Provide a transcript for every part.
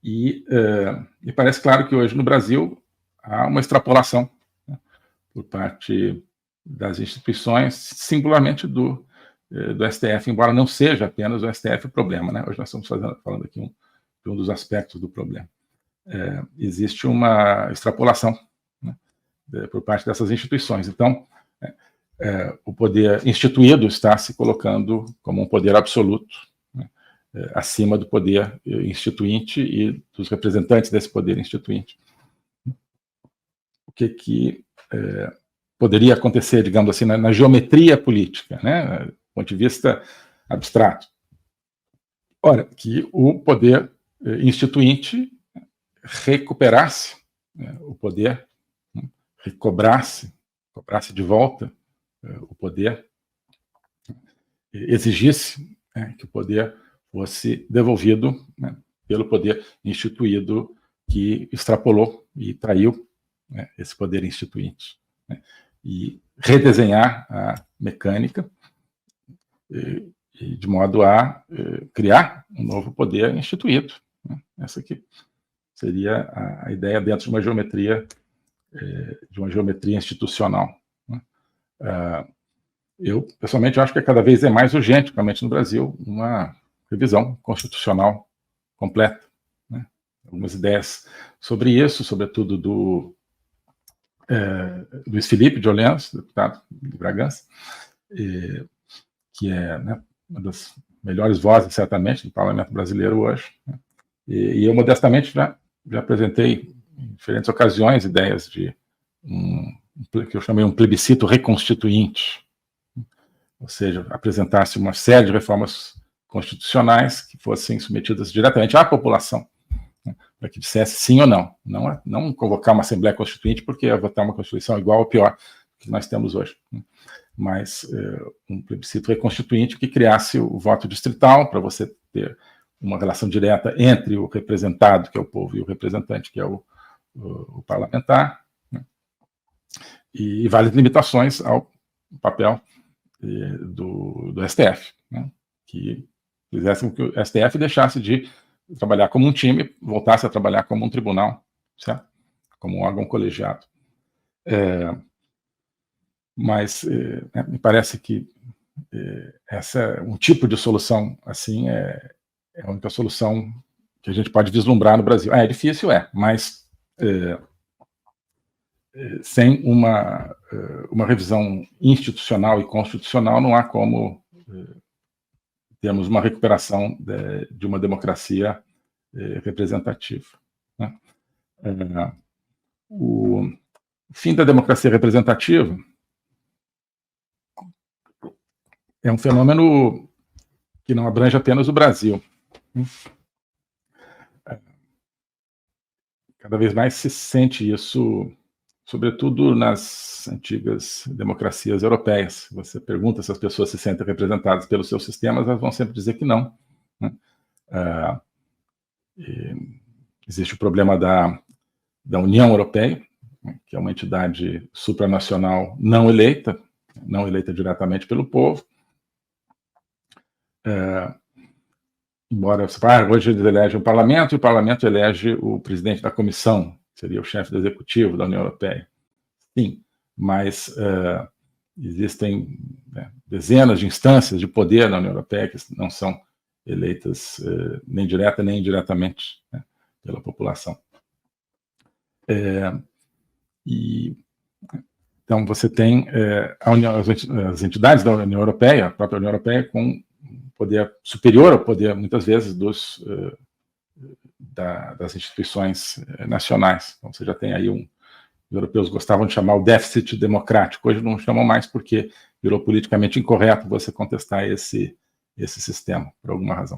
E parece claro que hoje no Brasil há uma extrapolação, né, por parte das instituições, singularmente do STF, embora não seja apenas o STF o problema, né? Hoje nós estamos falando aqui de um dos aspectos do problema. Existe uma extrapolação, né, por parte dessas instituições. Então, o poder instituído está se colocando como um poder absoluto, né, acima do poder instituinte e dos representantes desse poder instituinte. O que poderia acontecer, digamos assim, na geometria política, né, do ponto de vista abstrato? Ora, que o poder instituinte recuperasse, né, o poder, né, cobrasse de volta o poder, exigisse, né, que o poder fosse devolvido, né, pelo poder instituído que extrapolou e traiu, né, esse poder instituinte, né, e redesenhar a mecânica de modo a criar um novo poder instituído, né. Essa aqui seria a ideia dentro de uma geometria institucional, né. Eu, pessoalmente, acho que cada vez é mais urgente, principalmente no Brasil, uma revisão constitucional completa, né. Algumas ideias sobre isso, sobretudo do Luiz Felipe de Orleans, deputado de Bragança, que é, né, uma das melhores vozes, certamente, do parlamento brasileiro hoje, né. E eu, modestamente, já apresentei em diferentes ocasiões ideias de que eu chamei um plebiscito reconstituinte, ou seja, apresentasse uma série de reformas constitucionais que fossem submetidas diretamente à população, né, para que dissesse sim ou não. Não convocar uma Assembleia Constituinte porque ia votar uma Constituição igual ou pior que nós temos hoje, né, mas um plebiscito reconstituinte que criasse o voto distrital para você ter uma relação direta entre o representado, que é o povo, e o representante, que é o parlamentar, né, e várias limitações ao papel do STF, né, que fizessem com que o STF deixasse de trabalhar como um time, voltasse a trabalhar como um tribunal, certo? Como um órgão colegiado. Mas me parece que essa um tipo de solução assim é a única solução que a gente pode vislumbrar no Brasil. É difícil, mas sem uma revisão institucional e constitucional não há como termos uma recuperação de uma democracia representativa, né? O fim da democracia representativa é um fenômeno que não abrange apenas o Brasil. Cada vez mais se sente isso, sobretudo nas antigas democracias europeias. Você pergunta se as pessoas se sentem representadas pelos seus sistemas, elas vão sempre dizer que não, né? Existe o problema da União Europeia, né, que é uma entidade supranacional não eleita diretamente pelo povo. Embora hoje eles elegem o parlamento, e o parlamento elege o presidente da comissão, que seria o chefe do executivo da União Europeia. Sim, mas existem, né, dezenas de instâncias de poder na União Europeia que não são eleitas nem direta nem indiretamente, né, pela população. Então você tem as entidades da União Europeia, a própria União Europeia, com poder superior ao poder, muitas vezes, das instituições nacionais. Então, você já tem aí os europeus gostavam de chamar o déficit democrático, hoje não chamam mais porque virou politicamente incorreto você contestar esse sistema, por alguma razão.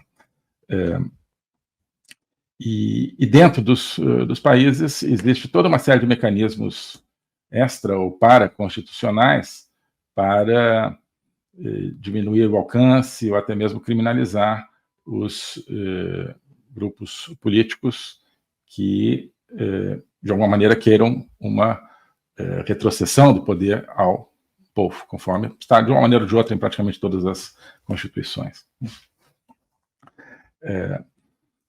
E dentro dos países existe toda uma série de mecanismos extra ou paraconstitucionais para diminuir o alcance ou até mesmo criminalizar os grupos políticos que, de alguma maneira, queiram uma retrocessão do poder ao povo, conforme está, de uma maneira ou de outra, em praticamente todas as constituições.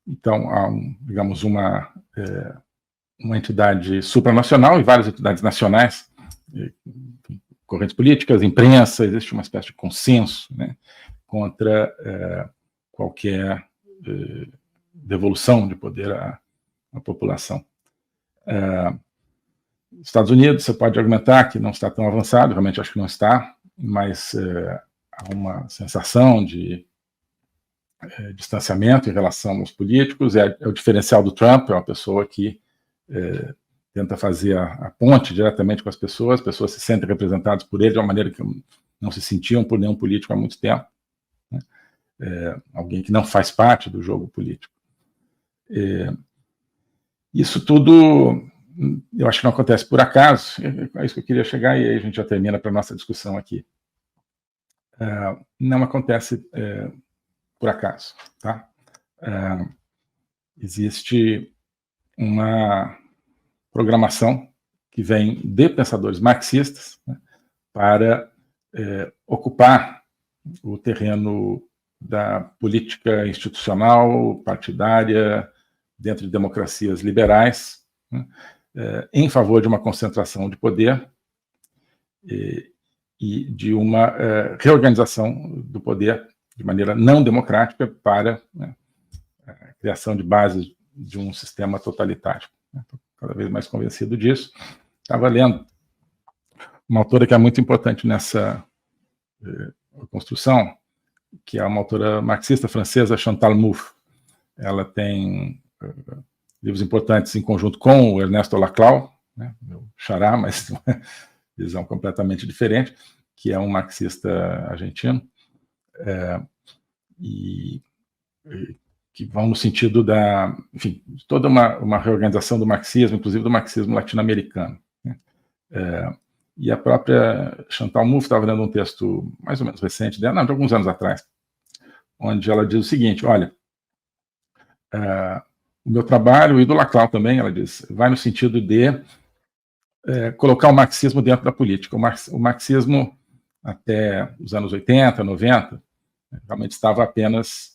Então, há, digamos, uma entidade supranacional e várias entidades nacionais, correntes políticas, imprensa, existe uma espécie de consenso, né, contra qualquer devolução de poder à população. Estados Unidos, você pode argumentar que não está tão avançado, realmente acho que não está, mas há uma sensação de distanciamento em relação aos políticos, é o diferencial do Trump, é uma pessoa que tenta fazer a ponte diretamente com as pessoas se sentem representadas por ele de uma maneira que não se sentiam por nenhum político há muito tempo, né? Alguém que não faz parte do jogo político. Isso tudo, eu acho que não acontece por acaso, é isso que eu queria chegar, e aí a gente já termina para a nossa discussão aqui. Não acontece por acaso, tá? Existe uma programação que vem de pensadores marxistas, né, para ocupar o terreno da política institucional, partidária, dentro de democracias liberais, né, em favor de uma concentração de poder e de uma reorganização do poder de maneira não democrática para, né, a criação de bases de um sistema totalitário. Estou cada vez mais convencido disso. Estava lendo uma autora que é muito importante nessa construção, que é uma autora marxista francesa, Chantal Mouffe. Ela tem livros importantes em conjunto com o Ernesto Laclau, né, meu xará, mas uma visão completamente diferente, que é um marxista argentino, e que vão no sentido da, enfim, de toda uma reorganização do marxismo, inclusive do marxismo latino-americano, né? E a própria Chantal Mouffe estava lendo um texto mais ou menos recente dela, não, de alguns anos atrás, onde ela diz o seguinte: olha, o meu trabalho, e do Laclau também, ela diz, vai no sentido de colocar o marxismo dentro da política. O marxismo, até os anos 80, 90, realmente estava apenas...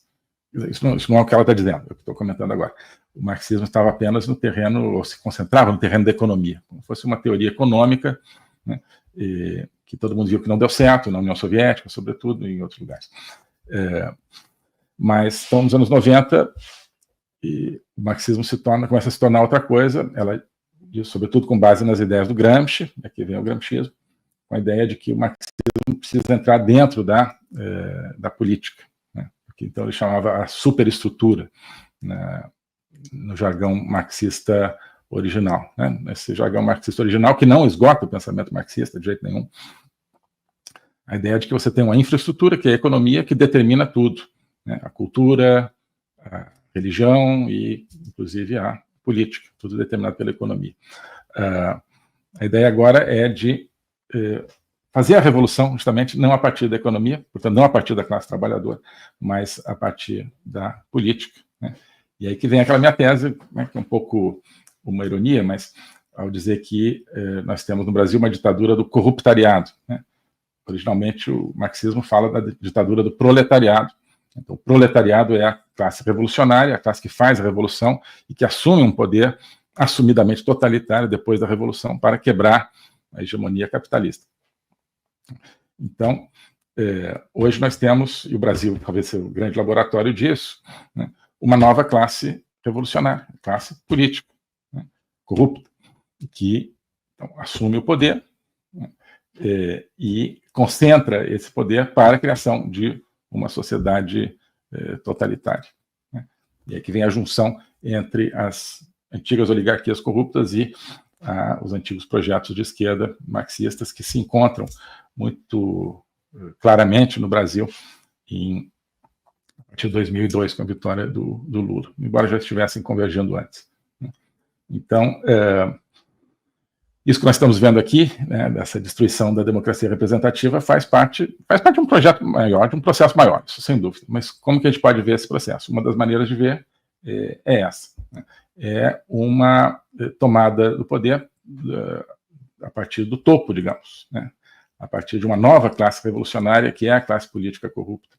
Isso não é o que ela está dizendo, é o que estou comentando agora. O marxismo estava apenas no terreno, ou se concentrava no terreno da economia, como fosse uma teoria econômica, né, que todo mundo viu que não deu certo, na União Soviética, sobretudo, e em outros lugares. Mas, então, nos anos 90, o marxismo começa a se tornar outra coisa, ela diz, sobretudo com base nas ideias do Gramsci, aqui vem o gramscismo, com a ideia de que o marxismo precisa entrar dentro da política, né? Porque, então ele chamava a superestrutura, né, no jargão marxista original, né? Esse jargão marxista original que não esgota o pensamento marxista de jeito nenhum. A ideia de que você tem uma infraestrutura, que é a economia, que determina tudo, né? A cultura, a religião e, inclusive, a política, tudo determinado pela economia. A ideia agora é de fazer a revolução, justamente, não a partir da economia, portanto, não a partir da classe trabalhadora, mas a partir da política, né? E aí que vem aquela minha tese, né, que é um pouco uma ironia, mas ao dizer que nós temos no Brasil uma ditadura do corruptariado, né? Originalmente, o marxismo fala da ditadura do proletariado. Então, o proletariado é a classe revolucionária, a classe que faz a revolução e que assume um poder assumidamente totalitário depois da revolução para quebrar a hegemonia capitalista. Então, hoje nós temos, e o Brasil talvez seja o grande laboratório disso, né, uma nova classe revolucionária, classe política, né, corrupta, que então, assume o poder, né, e concentra esse poder para a criação de uma sociedade totalitária, né? E aí que vem a junção entre as antigas oligarquias corruptas e os antigos projetos de esquerda marxistas que se encontram muito claramente no Brasil a partir de 2002, com a vitória do Lula, embora já estivessem convergindo antes, né? Então, isso que nós estamos vendo aqui, né, dessa destruição da democracia representativa, faz parte de um projeto maior, de um processo maior, isso sem dúvida. Mas como que a gente pode ver esse processo? Uma das maneiras de ver é essa, né? É uma tomada do poder a partir do topo, digamos, né? A partir de uma nova classe revolucionária, que é a classe política corrupta.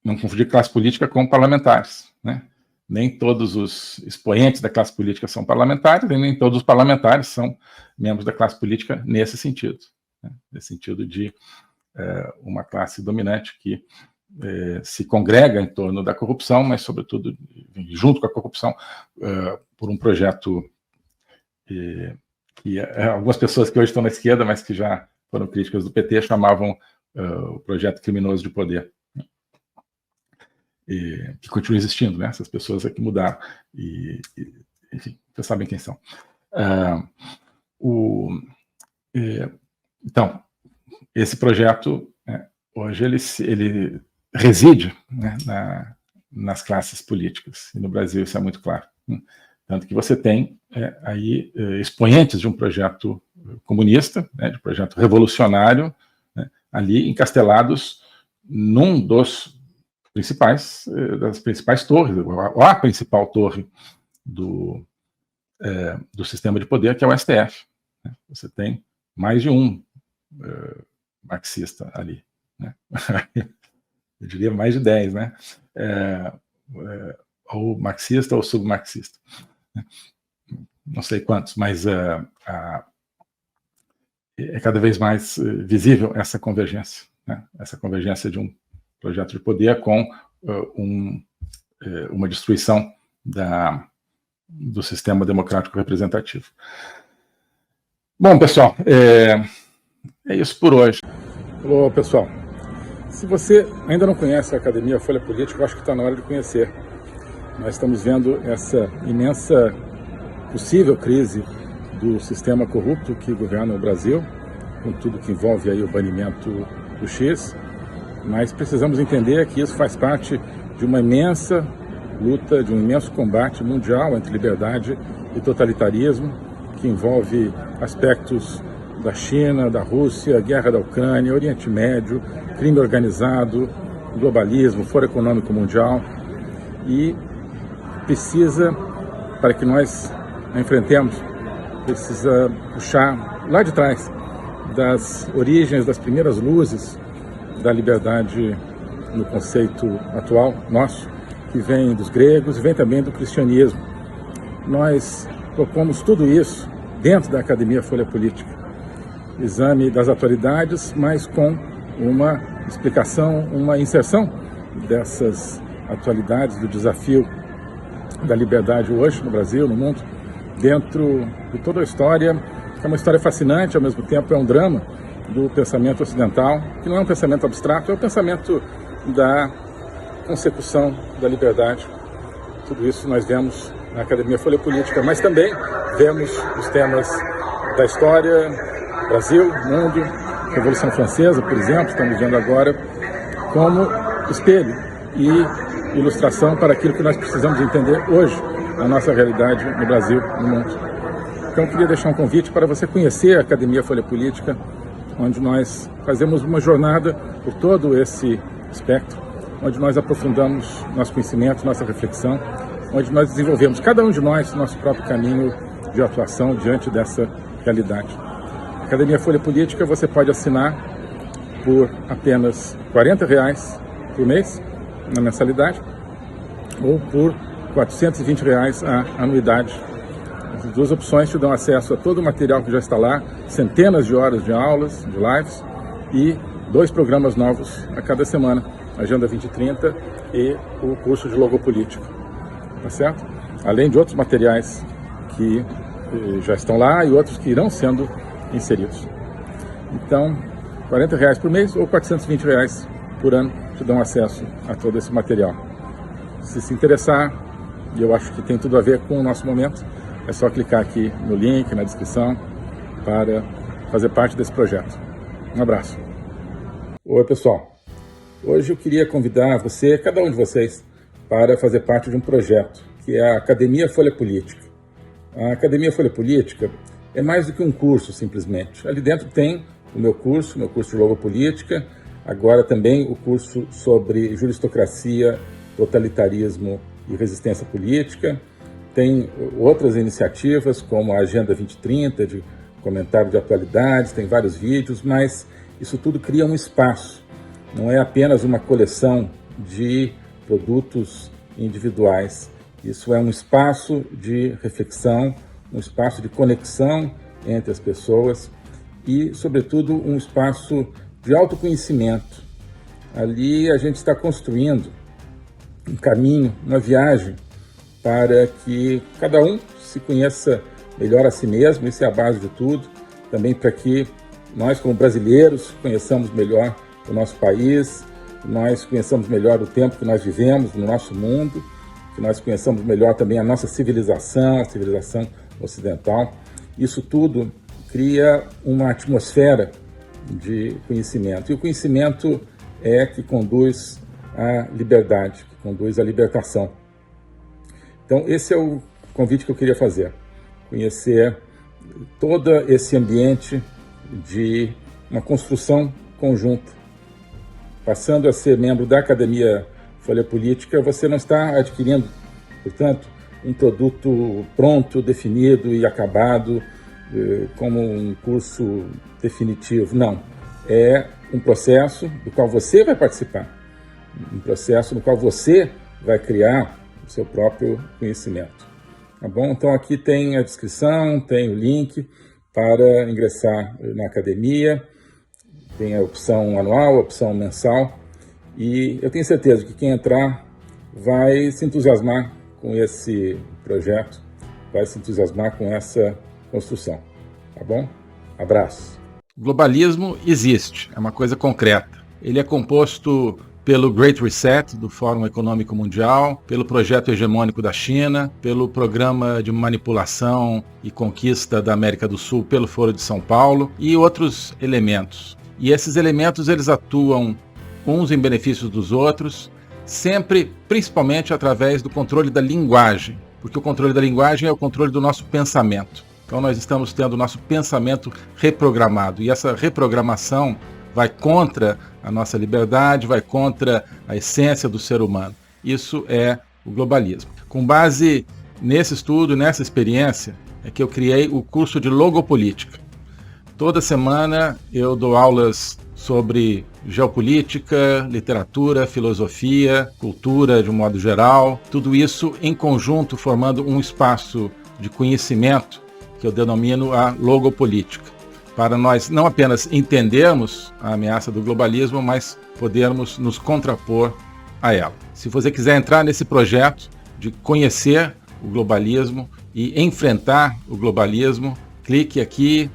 não confundir classe política com parlamentares, né? Nem todos os expoentes da classe política são parlamentares, e nem todos os parlamentares são membros da classe política nesse sentido, né? Nesse sentido de uma classe dominante que se congrega em torno da corrupção, mas, sobretudo, junto com a corrupção, por um projeto que algumas pessoas que hoje estão na esquerda, mas que já foram críticas do PT, chamavam o projeto criminoso de poder. Que continua existindo, né? Essas pessoas aqui mudaram. Enfim, vocês sabem quem são. Então, esse projeto, hoje, ele reside, né, nas classes políticas. E no Brasil isso é muito claro. Tanto que você tem aí expoentes de um projeto comunista, né, de um projeto revolucionário, né, ali encastelados num das principais torres, a principal torre do sistema de poder, que é o STF. Né? Você tem mais de um marxista ali, né? Eu diria mais de 10, né? Ou marxista ou submarxista. Não sei quantos, mas é cada vez mais visível essa convergência, né? Essa convergência de um projeto de poder com uma destruição do sistema democrático representativo. Bom, pessoal, é isso por hoje. Alô, pessoal. Se você ainda não conhece a Academia Folha Política, eu acho que está na hora de conhecer. Nós estamos vendo essa imensa possível crise do sistema corrupto que governa o Brasil, com tudo que envolve aí o banimento do X, mas precisamos entender que isso faz parte de uma imensa luta, de um imenso combate mundial entre liberdade e totalitarismo, que envolve aspectos da China, da Rússia, guerra da Ucrânia, Oriente Médio, crime organizado, globalismo, Fórum Econômico Mundial, e precisa, para que nós a enfrentemos, precisa puxar lá de trás, das origens, das primeiras luzes da liberdade no conceito atual nosso, que vem dos gregos e vem também do cristianismo. Nós propomos tudo isso dentro da Academia Folha Política. Exame das atualidades, mas com uma explicação, uma inserção dessas atualidades, do desafio da liberdade hoje no Brasil, no mundo, dentro de toda a história, que é uma história fascinante, ao mesmo tempo é um drama do pensamento ocidental, que não é um pensamento abstrato, é o pensamento da consecução da liberdade. Tudo isso nós vemos na Academia Folha Política, mas também vemos os temas da história, Brasil, mundo, Revolução Francesa, por exemplo, estamos vendo agora, como espelho e ilustração para aquilo que nós precisamos entender hoje na nossa realidade no Brasil, no mundo. Então, eu queria deixar um convite para você conhecer a Academia Folha Política, onde nós fazemos uma jornada por todo esse espectro, onde nós aprofundamos nosso conhecimento, nossa reflexão, onde nós desenvolvemos, cada um de nós, nosso próprio caminho de atuação diante dessa realidade. A Academia Folha Política você pode assinar por apenas R$40 por mês, na mensalidade, ou por R$420 a anuidade. As duas opções te dão acesso a todo o material que já está lá, centenas de horas de aulas, de lives, e 2 programas novos a cada semana, Agenda 2030 e o curso de Logopolítica, tá certo? Além de outros materiais que já estão lá e outros que irão sendo inseridos. Então, R$40 por mês ou R$420 por ano te dão acesso a todo esse material. Se interessar, e eu acho que tem tudo a ver com o nosso momento, é só clicar aqui no link, na descrição, para fazer parte desse projeto. Um abraço. Oi, pessoal. Hoje eu queria convidar você, cada um de vocês, para fazer parte de um projeto, que é a Academia Folha Política. A Academia Folha Política é mais do que um curso, simplesmente. Ali dentro tem o meu curso de Logopolítica, agora também o curso sobre juristocracia, totalitarismo e resistência política. Tem outras iniciativas, como a Agenda 2030, de comentário de atualidades, tem vários vídeos, mas isso tudo cria um espaço. Não é apenas uma coleção de produtos individuais. Isso é um espaço de reflexão, um espaço de conexão entre as pessoas e, sobretudo, um espaço de autoconhecimento. Ali a gente está construindo um caminho, uma viagem para que cada um se conheça melhor a si mesmo, isso é a base de tudo, também para que nós, como brasileiros, conheçamos melhor o nosso país, nós conheçamos melhor o tempo que nós vivemos no nosso mundo, que nós conheçamos melhor também a nossa civilização, a civilização ocidental. Isso tudo cria uma atmosfera de conhecimento. E o conhecimento é que conduz à liberdade, que conduz à libertação. Então, esse é o convite que eu queria fazer. Conhecer todo esse ambiente de uma construção conjunta. Passando a ser membro da Academia Folha Política, você não está adquirindo, portanto, um produto pronto, definido e acabado, como um curso definitivo. Não. É um processo do qual você vai participar, um processo no qual você vai criar o seu próprio conhecimento. Tá bom? Então aqui tem a descrição, tem o link para ingressar na academia, tem a opção anual, a opção mensal, e eu tenho certeza que quem entrar vai se entusiasmar com esse projeto, vai se entusiasmar com essa construção. Tá bom? Abraço. O globalismo existe, é uma coisa concreta. Ele é composto pelo Great Reset, do Fórum Econômico Mundial, pelo projeto hegemônico da China, pelo programa de manipulação e conquista da América do Sul pelo Foro de São Paulo e outros elementos. E esses elementos eles atuam uns em benefício dos outros, sempre, principalmente através do controle da linguagem, porque o controle da linguagem é o controle do nosso pensamento. Então nós estamos tendo o nosso pensamento reprogramado, e essa reprogramação vai contra a nossa liberdade, vai contra a essência do ser humano. Isso é o globalismo. Com base nesse estudo, nessa experiência, é que eu criei o curso de Logopolítica. Toda semana eu dou aulas sobre geopolítica, literatura, filosofia, cultura de um modo geral, tudo isso em conjunto formando um espaço de conhecimento que eu denomino a logopolítica, para nós não apenas entendermos a ameaça do globalismo, mas podermos nos contrapor a ela. Se você quiser entrar nesse projeto de conhecer o globalismo e enfrentar o globalismo, clique aqui